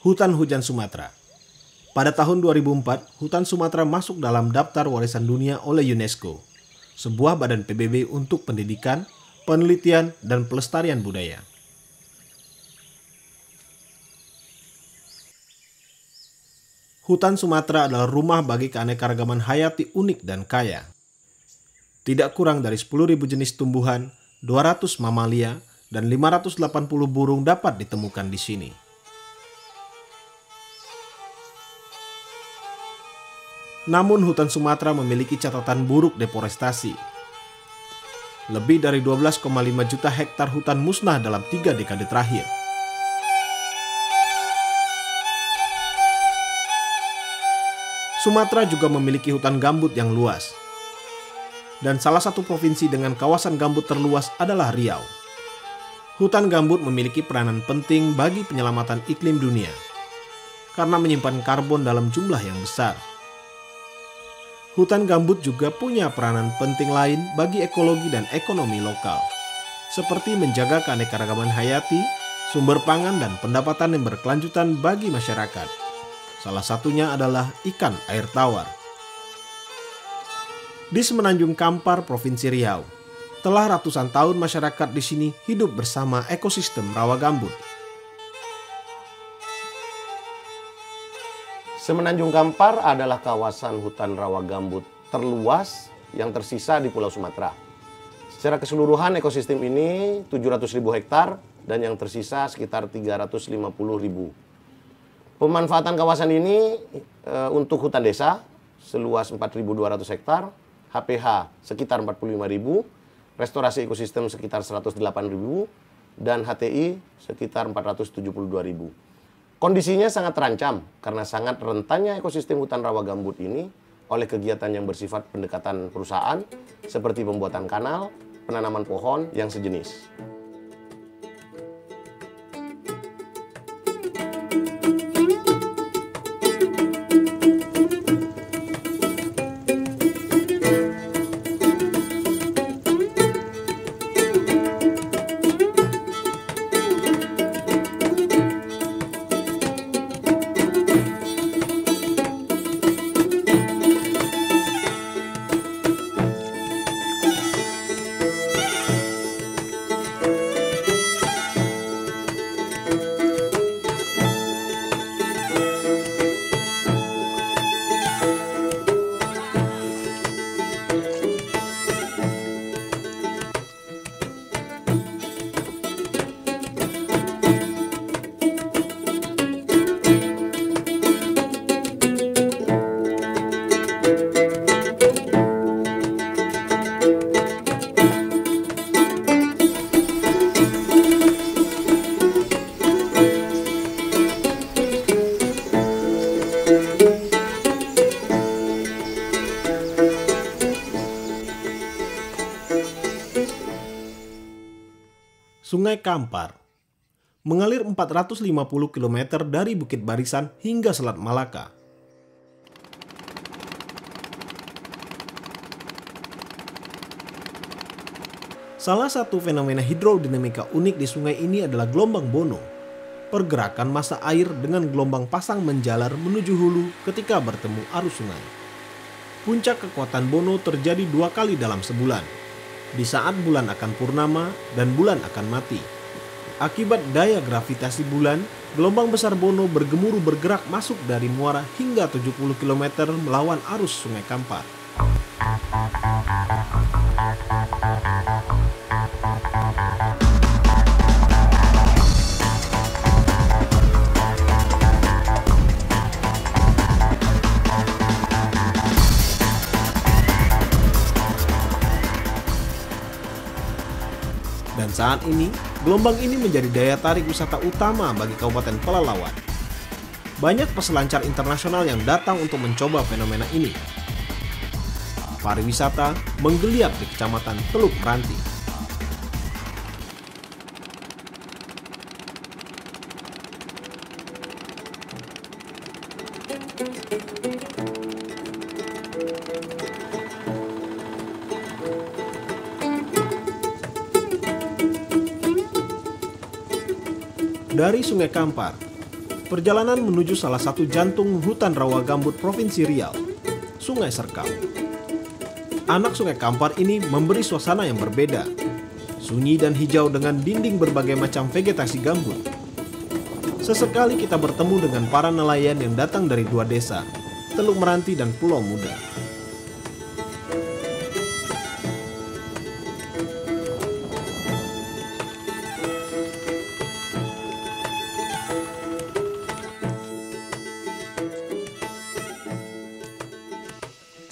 Hutan Hujan Sumatera. Pada tahun 2004, hutan Sumatera masuk dalam daftar warisan dunia oleh UNESCO, sebuah badan PBB untuk pendidikan, penelitian, dan pelestarian budaya. Hutan Sumatera adalah rumah bagi keanekaragaman hayati unik dan kaya. Tidak kurang dari 10.000 jenis tumbuhan, 200 mamalia, dan 580 burung dapat ditemukan di sini. Namun hutan Sumatera memiliki catatan buruk deforestasi. Lebih dari 12,5 juta hektar hutan musnah dalam 3 dekade terakhir. Sumatera juga memiliki hutan gambut yang luas. Dan salah satu provinsi dengan kawasan gambut terluas adalah Riau. Hutan gambut memiliki peranan penting bagi penyelamatan iklim dunia, karena menyimpan karbon dalam jumlah yang besar. Hutan gambut juga punya peranan penting lain bagi ekologi dan ekonomi lokal, seperti menjaga keanekaragaman hayati, sumber pangan, dan pendapatan yang berkelanjutan bagi masyarakat. Salah satunya adalah ikan air tawar. Di Semenanjung Kampar, Provinsi Riau, telah ratusan tahun masyarakat di sini hidup bersama ekosistem rawa gambut. Semenanjung Kampar adalah kawasan hutan rawa gambut terluas yang tersisa di Pulau Sumatera. Secara keseluruhan ekosistem ini 700.000 hektar dan yang tersisa sekitar 350.000. Pemanfaatan kawasan ini untuk hutan desa seluas 4.200 hektar, HPH sekitar 45.000, restorasi ekosistem sekitar 108.000, dan HTI sekitar 472.000. Kondisinya sangat terancam karena sangat rentannya ekosistem hutan rawa gambut ini oleh kegiatan yang bersifat pendekatan perusahaan seperti pembuatan kanal, penanaman pohon yang sejenis. Sungai Kampar mengalir 450 km dari Bukit Barisan hingga Selat Malaka. Salah satu fenomena hidrodinamika unik di sungai ini adalah gelombang Bono, pergerakan massa air dengan gelombang pasang menjalar menuju hulu ketika bertemu arus sungai. Puncak kekuatan Bono terjadi 2 kali dalam sebulan, di saat bulan akan purnama dan bulan akan mati. Akibat daya gravitasi bulan, gelombang besar Bono bergemuruh bergerak masuk dari muara hingga 70 km melawan arus Sungai Kampar. Dan saat ini, gelombang ini menjadi daya tarik wisata utama bagi Kabupaten Pelalawan. Banyak peselancar internasional yang datang untuk mencoba fenomena ini. Pariwisata menggeliat di Kecamatan Teluk Meranti. Dari Sungai Kampar, Perjalanan menuju salah satu jantung hutan rawa gambut Provinsi Riau, Sungai Serkap. Anak Sungai Kampar ini memberi suasana yang berbeda, sunyi dan hijau dengan dinding berbagai macam vegetasi gambut. Sesekali kita bertemu dengan para nelayan yang datang dari dua desa, Teluk Meranti dan Pulau Muda.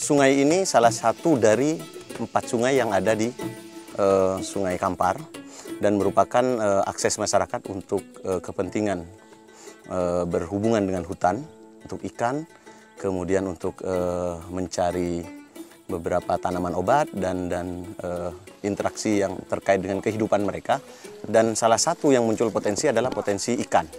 Sungai ini salah satu dari 4 sungai yang ada di Sungai Kampar dan merupakan akses masyarakat untuk kepentingan berhubungan dengan hutan, untuk ikan, kemudian untuk mencari beberapa tanaman obat dan interaksi yang terkait dengan kehidupan mereka. Dan salah satu yang muncul potensi adalah potensi ikan,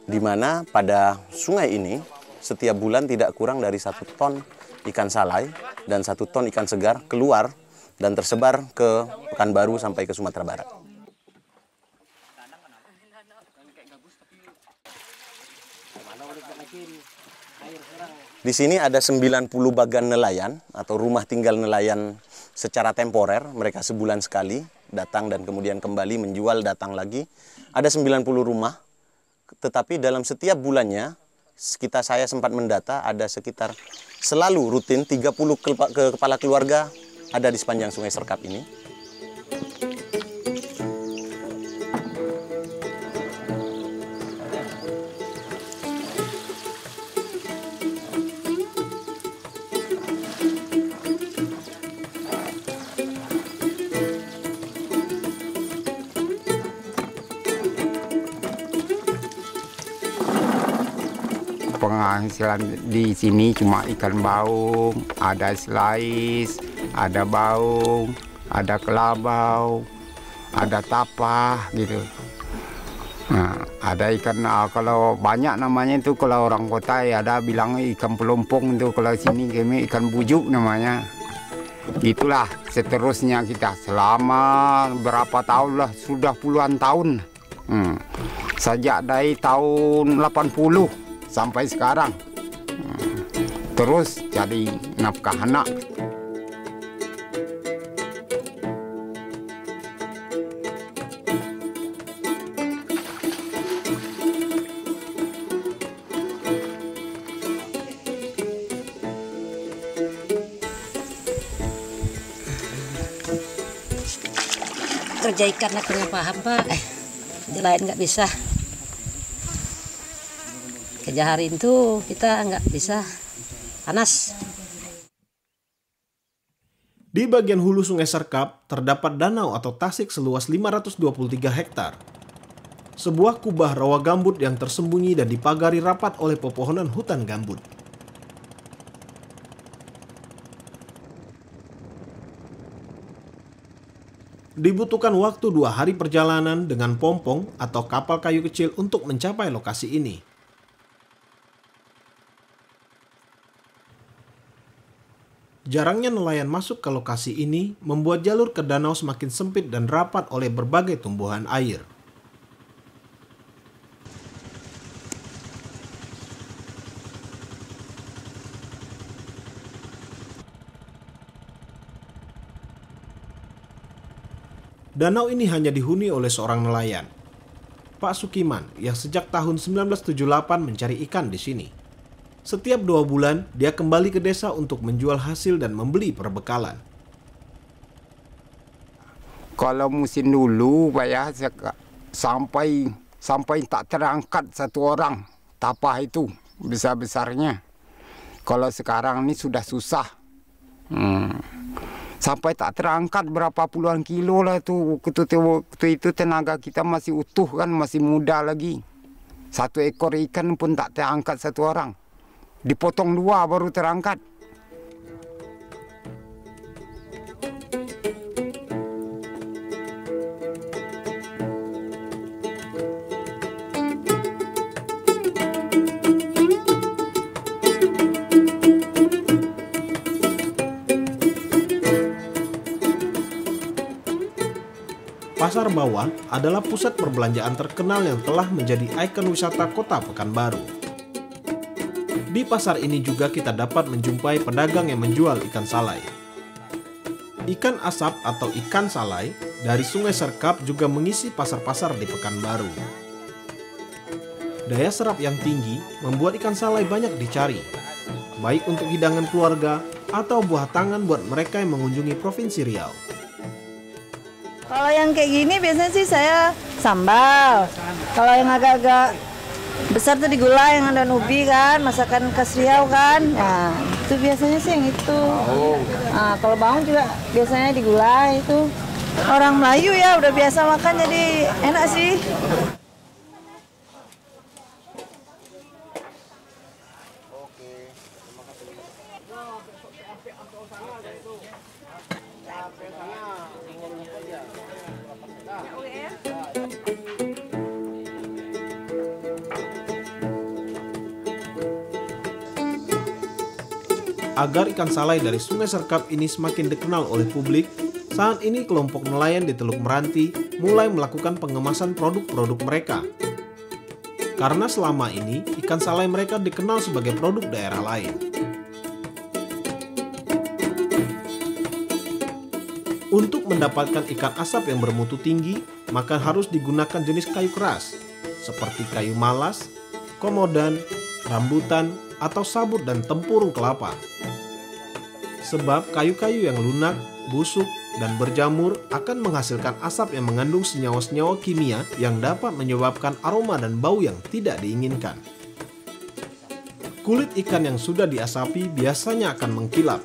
di mana pada sungai ini setiap bulan tidak kurang dari 1 ton ikan salai dan 1 ton ikan segar keluar dan tersebar ke Pekanbaru sampai ke Sumatera Barat. Di sini ada 90 bagan nelayan atau rumah tinggal nelayan secara temporer. Mereka sebulan sekali datang dan kemudian kembali menjual, datang lagi. Ada 90 rumah, tetapi dalam setiap bulannya saya sempat mendata ada sekitar selalu rutin 30 kepala keluarga ada di sepanjang Sungai Serkap ini. Penghasilan di sini cuma ikan baung, ada selais, ada baung, ada kelabau, ada tapah gitu. Nah, ada ikan, kalau banyak namanya itu, kalau orang kota ya ada bilang ikan pelompong itu, kalau sini kami ikan bujuk namanya. Itulah seterusnya kita selama berapa tahun lah, sudah puluhan tahun. Sejak dari tahun 80 sampai sekarang. Terus jadi nafkah anak. Kerja ikan aku nggak paham, Pak. Di lain nggak bisa. Kerja hari itu kita nggak bisa, panas. Di bagian hulu Sungai Serkap terdapat danau atau tasik seluas 523 hektar. Sebuah kubah rawa gambut yang tersembunyi dan dipagari rapat oleh pepohonan hutan gambut. Dibutuhkan waktu 2 hari perjalanan dengan pompong atau kapal kayu kecil untuk mencapai lokasi ini. Jarangnya nelayan masuk ke lokasi ini membuat jalur ke danau semakin sempit dan rapat oleh berbagai tumbuhan air. Danau ini hanya dihuni oleh seorang nelayan, Pak Sukiman, yang sejak tahun 1978 mencari ikan di sini. Setiap 2 bulan, dia kembali ke desa untuk menjual hasil dan membeli perbekalan. Kalau musim dulu, Pak ya, sampai tak terangkat 1 orang tapah itu besar-besarnya. Kalau sekarang ini sudah susah. Sampai tak terangkat berapa puluhan kilo lah itu. Waktu itu tenaga kita masih utuh kan, masih muda lagi. 1 ekor ikan pun tak terangkat 1 orang. Dipotong 2 baru terangkat. Pasar Bawah adalah pusat perbelanjaan terkenal yang telah menjadi ikon wisata kota Pekanbaru. Di pasar ini juga kita dapat menjumpai pedagang yang menjual ikan salai. Ikan asap atau ikan salai dari Sungai Serkap juga mengisi pasar-pasar di Pekanbaru. Daya serap yang tinggi membuat ikan salai banyak dicari, baik untuk hidangan keluarga atau buah tangan buat mereka yang mengunjungi Provinsi Riau. Kalau yang kayak gini biasanya sih saya sambal. Kalau yang agak-agak besar tuh digulai, yang ada ubi kan, masakan khas Riau kan. Nah, itu biasanya sih yang itu. Nah, kalau bawang juga biasanya digulai itu. Orang Melayu ya udah biasa makan jadi enak sih. Agar ikan salai dari Sungai Serkap ini semakin dikenal oleh publik, saat ini kelompok nelayan di Teluk Meranti mulai melakukan pengemasan produk-produk mereka. Karena selama ini ikan salai mereka dikenal sebagai produk daerah lain. Untuk mendapatkan ikan asap yang bermutu tinggi, maka harus digunakan jenis kayu keras, seperti kayu malas, komodan, rambutan, atau sabut dan tempurung kelapa. Sebab kayu-kayu yang lunak, busuk, dan berjamur akan menghasilkan asap yang mengandung senyawa-senyawa kimia yang dapat menyebabkan aroma dan bau yang tidak diinginkan. Kulit ikan yang sudah diasapi biasanya akan mengkilap.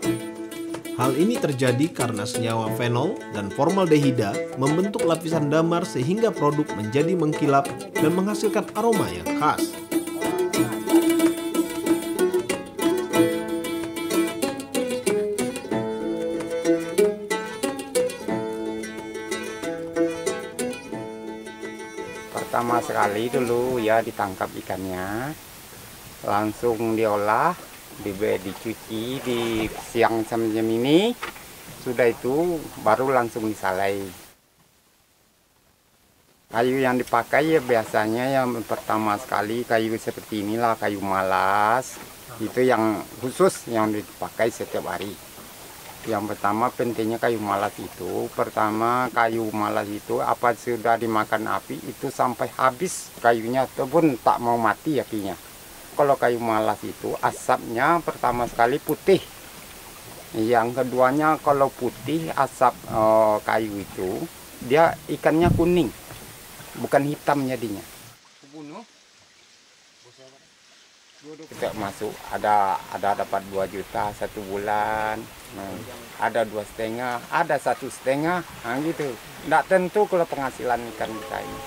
Hal ini terjadi karena senyawa fenol dan formaldehida membentuk lapisan damar sehingga produk menjadi mengkilap dan menghasilkan aroma yang khas. Pertama sekali dulu ya ditangkap ikannya, langsung diolah, dicuci di siang jam ini, sudah itu baru langsung disalai. Kayu yang dipakai ya biasanya yang pertama sekali kayu seperti inilah, kayu malas, itu yang khusus yang dipakai setiap hari. Yang pertama pentingnya kayu malas itu, pertama kayu malas itu apa sudah dimakan api itu sampai habis kayunya ataupun tak mau mati apinya. Kalau kayu malas itu asapnya pertama sekali putih, yang keduanya kalau putih asap kayu itu dia ikannya kuning, bukan hitam jadinya. Kita masuk ada dapat 2 juta 1 bulan, ada 2,5, ada 1,5, nah gitu. Nggak tentu kalau penghasilan ikan kita ini.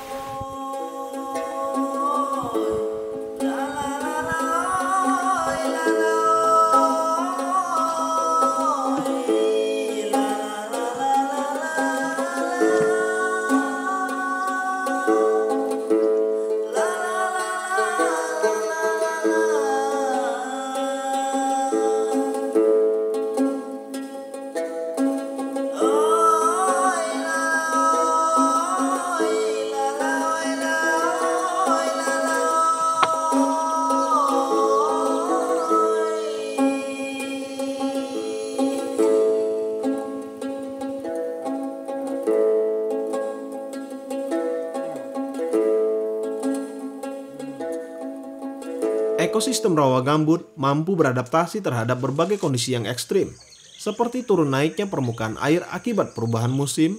Ekosistem rawa gambut mampu beradaptasi terhadap berbagai kondisi yang ekstrim, seperti turun naiknya permukaan air akibat perubahan musim,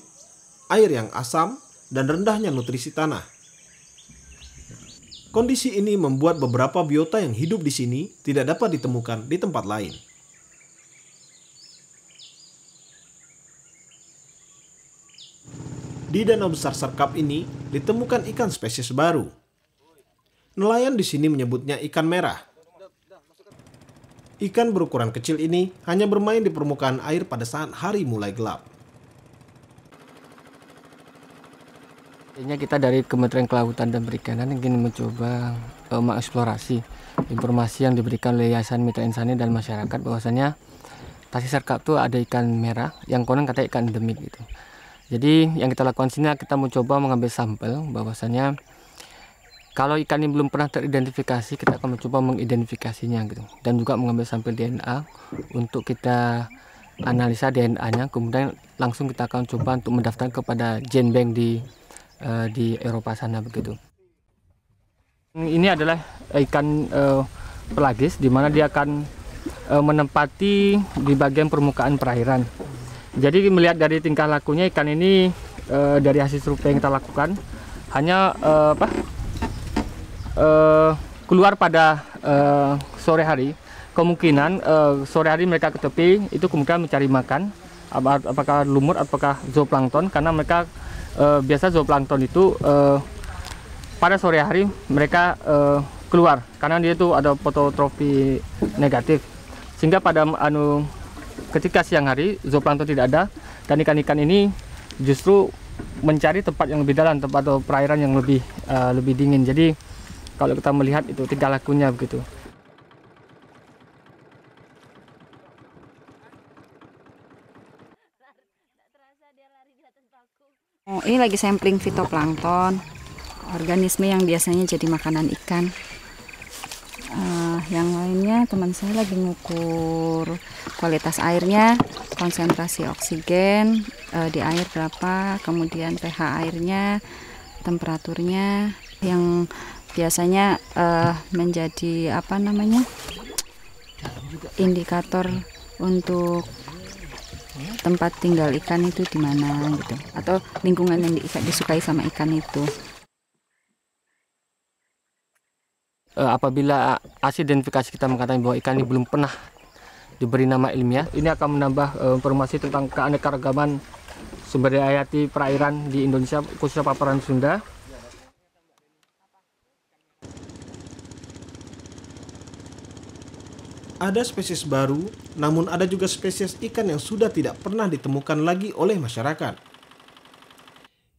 air yang asam, dan rendahnya nutrisi tanah. Kondisi ini membuat beberapa biota yang hidup di sini tidak dapat ditemukan di tempat lain. Di Danau Besar Serkap ini ditemukan ikan spesies baru. Nelayan di sini menyebutnya ikan merah. Ikan berukuran kecil ini hanya bermain di permukaan air pada saat hari mulai gelap. Kita dari Kementerian Kelautan dan Perikanan ingin mencoba mengeksplorasi informasi yang diberikan oleh Yayasan Mitra Insani dan masyarakat bahwasanya Tasik Serkap itu ada ikan merah yang konon kata ikan endemik gitu. Jadi yang kita lakukan sini, kita mencoba mengambil sampel, bahwasanya kalau ikan ini belum pernah teridentifikasi, kita akan mencoba mengidentifikasinya gitu, dan juga mengambil sampel DNA untuk kita analisa DNA-nya, kemudian langsung kita akan coba untuk mendaftar kepada Gen Bank di Eropa sana begitu. Ini adalah ikan pelagis, di mana dia akan menempati di bagian permukaan perairan. Jadi melihat dari tingkah lakunya, ikan ini dari hasil survei yang kita lakukan hanya keluar pada sore hari. Kemungkinan sore hari mereka ke tepi itu kemungkinan mencari makan, apakah lumut, apakah zooplankton, karena mereka biasa zooplankton itu pada sore hari mereka keluar karena dia itu ada fototrofi negatif, sehingga pada ketika siang hari zooplankton tidak ada dan ikan-ikan ini justru mencari tempat yang lebih dalam, tempat atau perairan yang lebih dingin. Jadi kalau kita melihat itu tingkah lakunya begitu. Ini lagi sampling fitoplankton, organisme yang biasanya jadi makanan ikan. Yang lainnya teman saya lagi ngukur kualitas airnya, konsentrasi oksigen di air berapa, kemudian pH airnya, temperaturnya, yang biasanya menjadi indikator untuk tempat tinggal ikan itu di mana gitu, atau lingkungan yang disukai sama ikan itu. Apabila hasil identifikasi kita mengatakan bahwa ikan ini belum pernah diberi nama ilmiah, ini akan menambah informasi tentang keanekaragaman sumber daya hayati perairan di Indonesia, khususnya paparan Sunda. Ada spesies baru, namun ada juga spesies ikan yang sudah tidak pernah ditemukan lagi oleh masyarakat.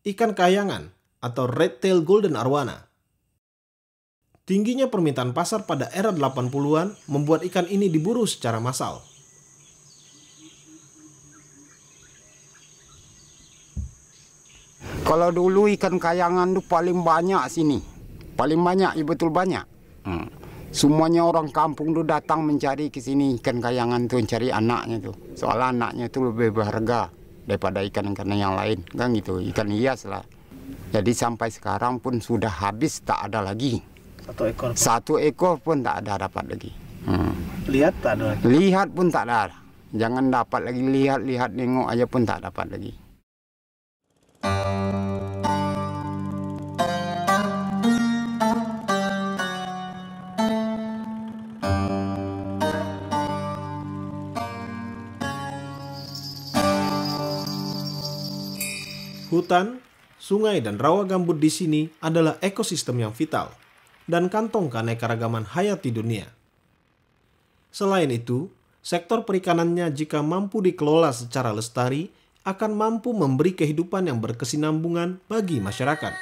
Ikan kayangan atau red-tailed golden arowana. Tingginya permintaan pasar pada era 80-an membuat ikan ini diburu secara massal. Kalau dulu ikan kayangan itu paling banyak sini. Paling banyak, ya betul banyak. Semuanya orang kampung tuh datang mencari ke sini ikan kayangan tuh, mencari anaknya tuh. Soalnya anaknya tuh lebih berharga daripada ikan-ikan yang lain, kan gitu. Ikan hias lah. Jadi sampai sekarang pun sudah habis, tak ada lagi. Satu ekor pun tak ada dapat lagi. Lihat tak ada lagi. Lihat pun tak ada. Jangan dapat lagi lihat nengok aja pun tak dapat lagi. Hutan, sungai, dan rawa gambut di sini adalah ekosistem yang vital dan kantong keanekaragaman hayati dunia. Selain itu, sektor perikanannya jika mampu dikelola secara lestari akan mampu memberi kehidupan yang berkesinambungan bagi masyarakat.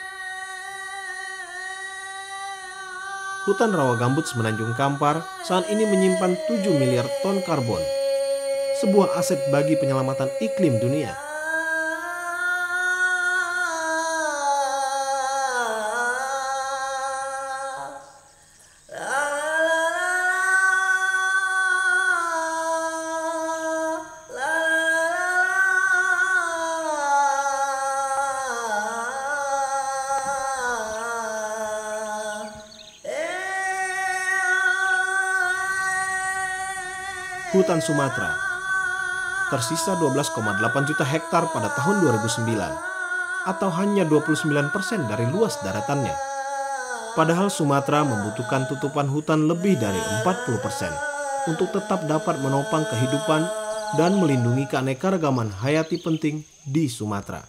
Hutan rawa gambut Semenanjung Kampar saat ini menyimpan 7 miliar ton karbon, sebuah aset bagi penyelamatan iklim dunia. Hutan Sumatera tersisa 12,8 juta hektar pada tahun 2009 atau hanya 29% dari luas daratannya. Padahal Sumatera membutuhkan tutupan hutan lebih dari 40% untuk tetap dapat menopang kehidupan dan melindungi keanekaragaman hayati penting di Sumatera.